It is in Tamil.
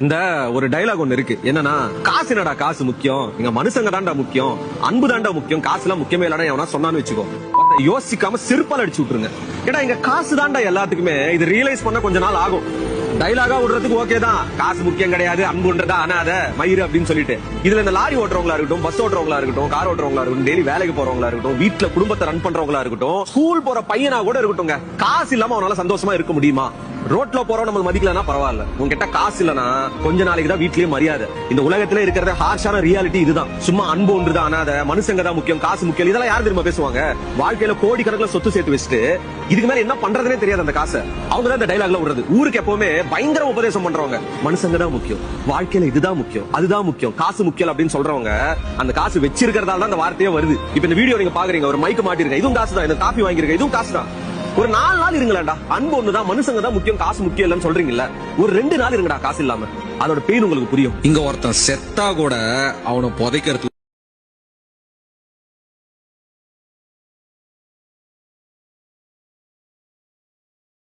இந்த ஒரு டைலாக் ஒண்ணு இருக்கு, என்னன்னா காசு என்னடா காசு முக்கியம், இங்க மனுஷங்க தான்டா முக்கியம், அன்பு தான்டா முக்கியம், காசு எல்லாம் முக்கியமே இல்லடா எவனா சொன்னான்னு வச்சுக்கோ, யோசிக்காம செருப்பால் அடிச்சு விட்டுருங்க. ஏடா இங்க காசு தான்டா எல்லாத்துக்குமே, இது ரியலைஸ் பண்ண கொஞ்ச நாள் ஆகும். டைலாகா விடுறதுக்கு ஓகே தான், காசு முக்கியம் கிடையாது, அன்புன்றதா அனாத மயிறு அப்படின்னு சொல்லிட்டு, இதுல இந்த லாரி ஓட்டுறவங்களா இருக்கட்டும், பஸ் ஓட்டுறவங்களா இருக்கட்டும், கார் ஓட்டுறவங்களா இருக்கட்டும், டெய்லி வேலைக்கு போறவங்களா இருக்கட்டும், வீட்டுல குடும்பத்தை ரன் பண்றவங்களா இருக்கட்டும், ஸ்கூல் போற பையனா கூட இருக்கட்டும், காசு இல்லாம அவனால சந்தோஷமா இருக்க முடியுமா? ரோட்ல போறோம் நம்ம மதிக்கலனா பரவாயில்ல, உங்ககிட்ட காசு இல்லனா கொஞ்ச நாளைக்கு தான் வீட்லயே மரியாதை. இந்த உலகத்துல இருக்கிற ஹார்ஷான ரியாலிட்டி இதுதான். சும்மா அன்பு ஒன்றுதான் அனாத, மனுஷங்க தான் முக்கியம், காசு முக்கியம், இதெல்லாம் யார் தெரியுமா பேசுவாங்க? வாழ்க்கையில கோடி கணக்குல சொத்து சேர்த்து வச்சுட்டு இதுக்கு மேல என்ன பண்றதுனே தெரியாது அந்த காசை. அவங்க தான் இந்த டைலாக்ல விடுறது. ஊருக்கு எப்பவுமே பயங்கர உபதேசம் பண்றவங்க, மனுஷங்க தான் முக்கியம், வாழ்க்கையில இதுதான் முக்கியம், அதுதான் முக்கியம், காசு முக்கியம் அப்படின்னு சொல்றவங்க அந்த காசு வச்சிருக்கிறதால தான் அந்த வார்த்தையே வருது. இப்ப இந்த வீடியோ நீங்க பாக்குறீங்க, ஒரு மைக் மாட்டிருக்க, இதுவும் காசு தான், இந்த காபி வாங்கிருக்க, இதுவும் காசு தான். ஒரு 4 நாள் இருங்களா, அன்பு ஒண்ணுதான், மனுஷங்க தான் முக்கியம், காசு முக்கியம் இல்லன்னு சொல்றீங்கல்ல, ஒரு 2 நாள் இருங்கடா காசு இல்லாம, அதோட பெயின் உங்களுக்கு புரியும். இங்க ஒருத்தன் செத்தா கூட அவனை புதைக்கிறது